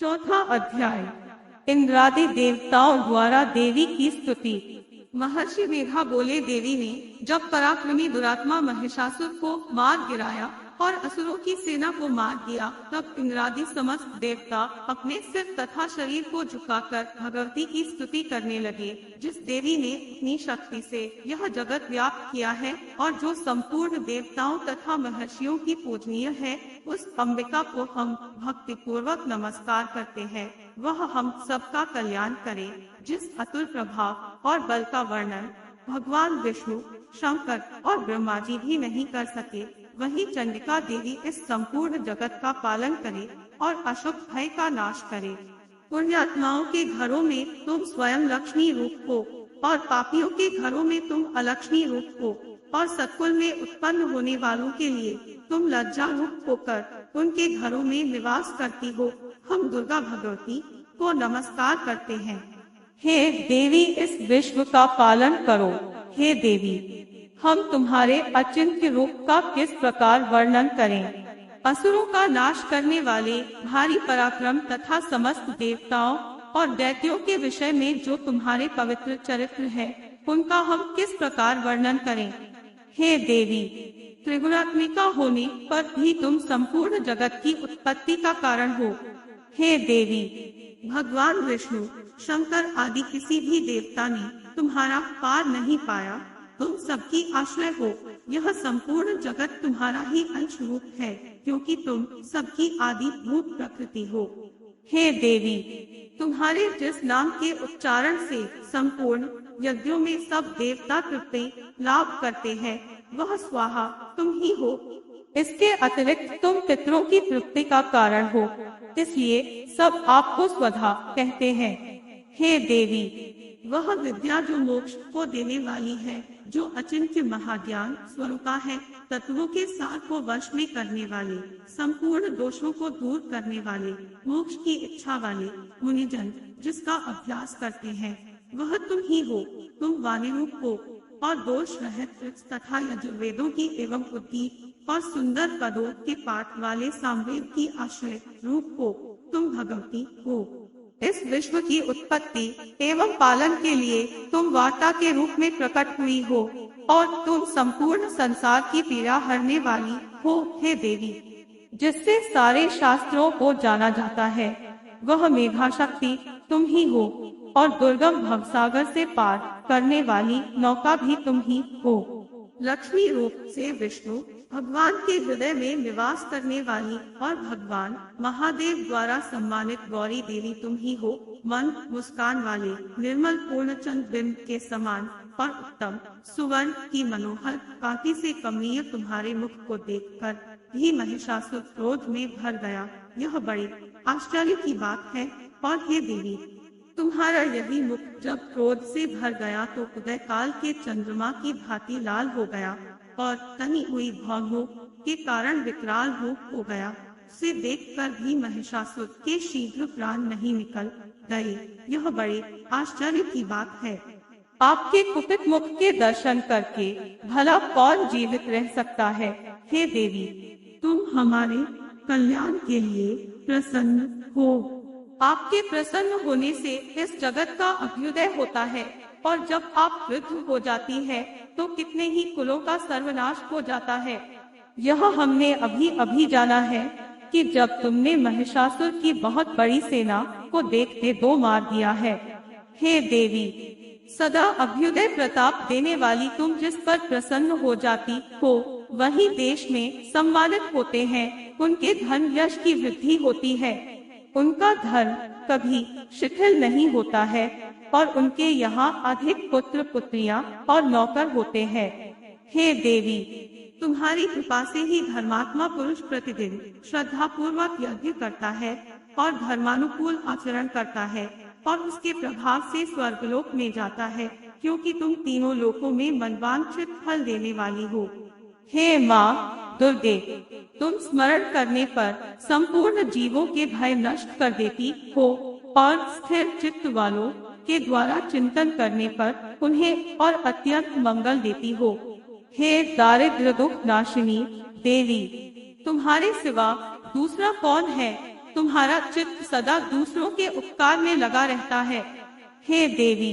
चौथा अध्याय। इंद्रादि देवताओं द्वारा देवी की स्तुति। महर्षि मेघा बोले, देवी ने जब पराक्रमी दुरात्मा महिषासुर को मार गिराया और असुरों की सेना को मार दिया, तब इंद्रादि समस्त देवता अपने सिर तथा शरीर को झुकाकर भगवती की स्तुति करने लगे, जिस देवी ने अपनी शक्ति से यह जगत व्याप्त किया है और जो संपूर्ण देवताओं तथा महर्षियों की पूजनीय है। उस अंबिका को हम भक्ति पूर्वक नमस्कार करते हैं। वह हम सबका कल्याण करे, जिस अतुल प्रभाव और बल का वर्णन भगवान विष्णु, शंकर और ब्रह्मा जी भी नहीं कर सके, वही चंडिका देवी इस संपूर्ण जगत का पालन करे और अशुभ भय का नाश करे। पुण्यात्माओं के घरों में तुम स्वयं लक्ष्मी रूप हो और पापियों के घरों में तुम अलक्ष्मी रूप हो, और सत्कुल में उत्पन्न होने वालों के लिए तुम लज्जा रूप होकर उनके घरों में निवास करती हो। हम दुर्गा भगवती को नमस्कार करते हैं। हे देवी, इस विश्व का पालन करो। हे देवी, हम तुम्हारे अचिंत्य रूप का किस प्रकार वर्णन करें। असुरों का नाश करने वाले भारी पराक्रम तथा समस्त देवताओं और दैत्यों के विषय में जो तुम्हारे पवित्र चरित्र है, उनका हम किस प्रकार वर्णन करें। हे देवी, त्रिगुणात्मिका होने पर भी तुम संपूर्ण जगत की उत्पत्ति का कारण हो। हे देवी, भगवान विष्णु, शंकर आदि किसी भी देवता ने तुम्हारा पार नहीं पाया। तुम सबकी आश्रय हो। यह संपूर्ण जगत तुम्हारा ही अंश रूप है, क्योंकि तुम सबकी आदि भूत प्रकृति हो। हे देवी, तुम्हारे जिस नाम के उच्चारण से संपूर्ण यज्ञों में सब देवता तृप्ति लाभ करते हैं, वह स्वाहा तुम ही हो। इसके अतिरिक्त तुम पितरों की तृप्ति का कारण हो, इसलिए सब आपको स्वधा कहते हैं। हे देवी, वह विद्या जो मोक्ष को देने वाली है, जो अचिंत्य महाज्ञान स्वरूपा है, तत्वों के सार को वश में करने वाले, संपूर्ण दोषों को दूर करने वाले, मोक्ष की इच्छा वाले मुनिजन जिसका अभ्यास करते हैं, वह तुम ही हो। तुम वाणी रूप हो और दोष रहित तथा यजुर्वेदों की एवं उद्गीत और सुंदर पदों के पाठ वाले सामवेद की आश्रय रूप हो। तुम भगवती हो। इस विश्व की उत्पत्ति एवं पालन के लिए तुम वार्ता के रूप में प्रकट हुई हो और तुम संपूर्ण संसार की पीड़ा हरने वाली हो। हे देवी, जिससे सारे शास्त्रों को जाना जाता है, वह मेघा शक्ति तुम ही हो, और दुर्गम भवसागर से पार करने वाली नौका भी तुम ही हो। लक्ष्मी रूप से विष्णु भगवान के हृदय में निवास करने वाली और भगवान महादेव द्वारा सम्मानित गौरी देवी तुम ही हो। मन मुस्कान वाले निर्मल पूर्णचंद्र बिंब के समान और उत्तम सुवर्ण की मनोहर कांति से कमनीय तुम्हारे मुख को देखकर भी महिषासुर क्रोध में भर गया। यह बड़ी आश्चर्य की बात है। और हे देवी, तुम्हारा यही मुख जब क्रोध से भर गया तो उदय काल के चंद्रमा की भांति लाल हो गया और तनी हुई भौहों के कारण विकराल रूप हो गया। उसे देखकर भी महिषासुर के शीघ्र प्राण नहीं निकल गए। यह बड़े आश्चर्य की बात है। आपके कुपित मुख के दर्शन करके भला कौन जीवित रह सकता है। हे देवी, तुम हमारे कल्याण के लिए प्रसन्न हो। आपके प्रसन्न होने से इस जगत का अभ्युदय होता है, और जब आप वृद्ध हो जाती है तो कितने ही कुलों का सर्वनाश हो जाता है। यह हमने अभी अभी जाना है कि जब तुमने महिषासुर की बहुत बड़ी सेना को देखते दो मार दिया है। हे देवी, सदा अभ्युदय प्रताप देने वाली तुम जिस पर प्रसन्न हो जाती हो, वही देश में सम्मानित होते हैं। उनके धन यश की वृद्धि होती है। उनका धर्म कभी शिथिल नहीं होता है और उनके यहाँ अधिक पुत्र पुत्रियां और नौकर होते हैं। हे देवी, तुम्हारी कृपा से ही धर्मात्मा पुरुष प्रतिदिन श्रद्धा पूर्वक यज्ञ करता है और धर्मानुकूल आचरण करता है और उसके प्रभाव से स्वर्गलोक में जाता है, क्योंकि तुम तीनों लोकों में मनवांछित फल देने वाली हो। हे माँ दुर्गे, तुम स्मरण करने पर संपूर्ण जीवों के भय नष्ट कर देती हो और स्थिर चित्त वालों के द्वारा चिंतन करने पर उन्हें और अत्यंत मंगल देती हो। हे दारिद्र्य दुख नाशिनी देवी, तुम्हारे सिवा दूसरा कौन है। तुम्हारा चित्त सदा दूसरों के उपकार में लगा रहता है। हे देवी,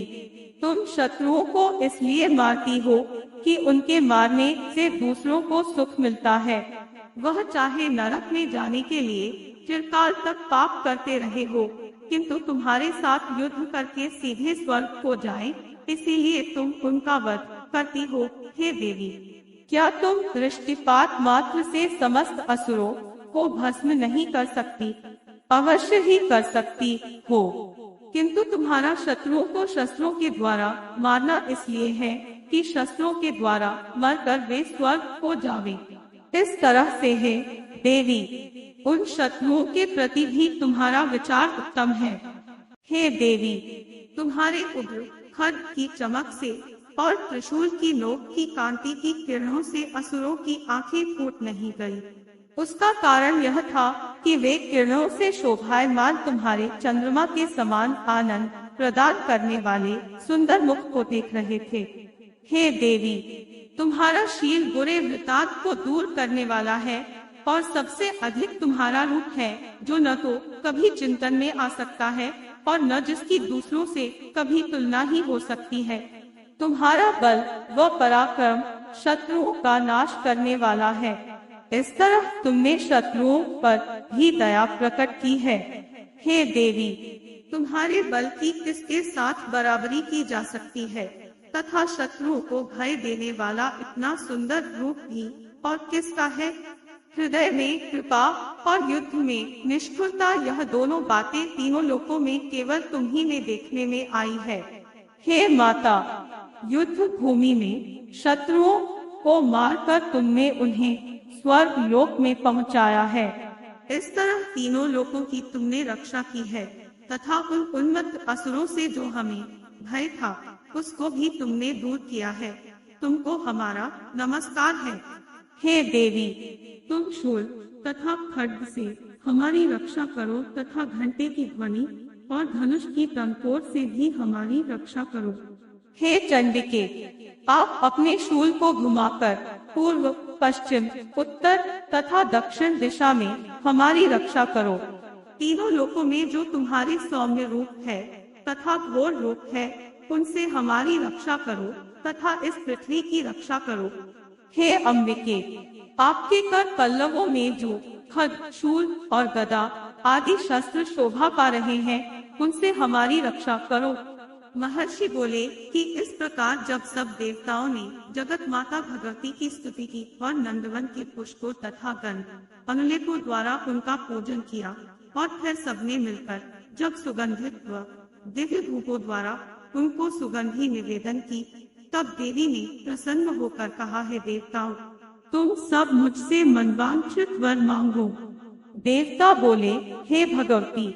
तुम शत्रुओं को इसलिए मारती हो कि उनके मारने से दूसरों को सुख मिलता है। वह चाहे नरक में जाने के लिए चिरकाल तक पाप करते रहे हो, किंतु तुम्हारे साथ युद्ध करके सीधे स्वर्ग को जाएं, इसीलिए तुम उनका वध करती हो। हे देवी, क्या तुम दृष्टिपात मात्र से समस्त असुरों को भस्म नहीं कर सकती? अवश्य ही कर सकती हो, किंतु तुम्हारा शत्रुओं को शस्त्रों के द्वारा मारना इसलिए है कि शस्त्रों के द्वारा मरकर वे स्वर्ग को जावे। इस तरह से है देवी, उन शत्रुओं के प्रति भी तुम्हारा विचार उत्तम है। हे देवी, तुम्हारे उग्र खड्ग की चमक से और त्रिशूल की नोक की कांति की किरणों से असुरों की आंखें फूट नहीं गई। उसका कारण यह था कि वे किरणों से शोभायमान तुम्हारे चंद्रमा के समान आनंद प्रदान करने वाले सुंदर मुख को देख रहे थे। हे देवी, तुम्हारा शील बुरे वृतांत को दूर करने वाला है और सबसे अधिक तुम्हारा रूप है, जो न तो कभी चिंतन में आ सकता है और न जिसकी दूसरों से कभी तुलना ही हो सकती है। तुम्हारा बल व पराक्रम शत्रुओं का नाश करने वाला है। इस तरह तुमने शत्रुओं पर भी दया प्रकट की है। हे देवी, तुम्हारे बल की किसके साथ बराबरी की जा सकती है, तथा शत्रुओं को भय देने वाला इतना सुंदर रूप भी और किसका है? हृदय में कृपा और युद्ध में निष्ठुरता, यह दोनों बातें तीनों लोकों में केवल तुम ही में देखने में आई है। हे माता, युद्ध भूमि में शत्रुओं को मारकर तुमने उन्हें स्वर्ग लोक में पहुंचाया है। इस तरह तीनों लोकों की तुमने रक्षा की है, तथा उन उन्मत्त असुरों से जो हमें भय था, उसको भी तुमने दूर किया है। तुमको हमारा नमस्कार है। हे देवी, तुम शूल तथा खड्ग से हमारी रक्षा करो तथा घंटे की ध्वनि और धनुष की टंकोर से भी हमारी रक्षा करो। हे चंडिके, आप अपने शूल को घुमाकर पूर्व, पश्चिम, उत्तर तथा दक्षिण दिशा में हमारी रक्षा करो। तीनों लोकों में जो तुम्हारी सौम्य रूप है तथा घोर रूप है, उनसे हमारी रक्षा करो तथा इस पृथ्वी की रक्षा करो। हे अम्बिके, आपके कर पल्लवों में जो खड्ग, शूल और गदा आदि शस्त्र शोभा पा रहे हैं, उनसे हमारी रक्षा करो। महर्षि बोले कि इस प्रकार जब सब देवताओं ने जगत माता भगवती की स्तुति की और नंदवन के पुष्पों तथा गंध अनुलेपों द्वारा उनका पूजन किया और फिर सबने मिलकर जब सुगंधित व दिव्य धूपों द्वारा उनको सुगंधी निवेदन की, तब देवी ने प्रसन्न होकर कहा, है देवताओं, तुम सब मुझसे मनवांछित वर मांगो। देवता बोले, हे भगवती,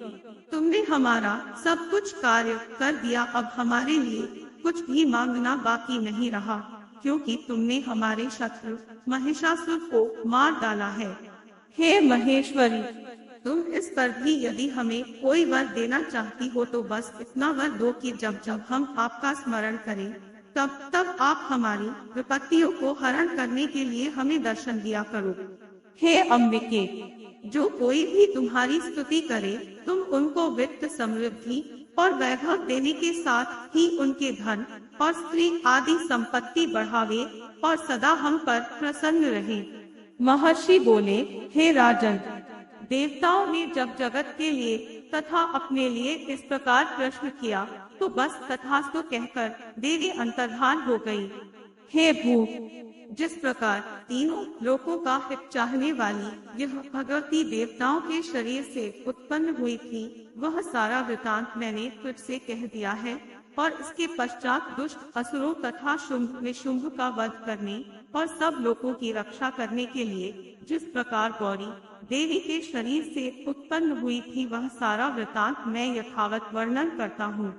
तुमने हमारा सब कुछ कार्य कर दिया, अब हमारे लिए कुछ भी मांगना बाकी नहीं रहा, क्योंकि तुमने हमारे शत्रु महिषासुर को मार डाला है। हे महेश्वरी, तुम इस पर भी यदि हमें कोई वर देना चाहती हो तो बस इतना वर दो कि जब जब हम आपका स्मरण करें, तब तब आप हमारी विपत्तियों को हरण करने के लिए हमें दर्शन दिया करो। हे अम्बिके, जो कोई भी तुम्हारी स्तुति करे, तुम उनको वित्त, समृद्धि और वैभव देने के साथ ही उनके धन और स्त्री आदि संपत्ति बढ़ावे और सदा हम पर प्रसन्न रहे। महर्षि बोले, हे राजन, देवताओं ने जब जगत के लिए तथा अपने लिए इस प्रकार प्रश्न किया, तो बस तथास्तु कहकर देवी अंतर्धान हो गई। हे भू, जिस प्रकार तीनों लोकों का हित चाहने वाली यह भगवती देवताओं के शरीर से उत्पन्न हुई थी, वह सारा वृतांत मैंने तुझसे कह दिया है, और इसके पश्चात दुष्ट असुरों तथा शुंभ निशुंभ का वध करने और सब लोगों की रक्षा करने के लिए जिस प्रकार गौरी देवी के शरीर से उत्पन्न हुई थी, वह सारा वृतांत मैं यथावत वर्णन करता हूँ।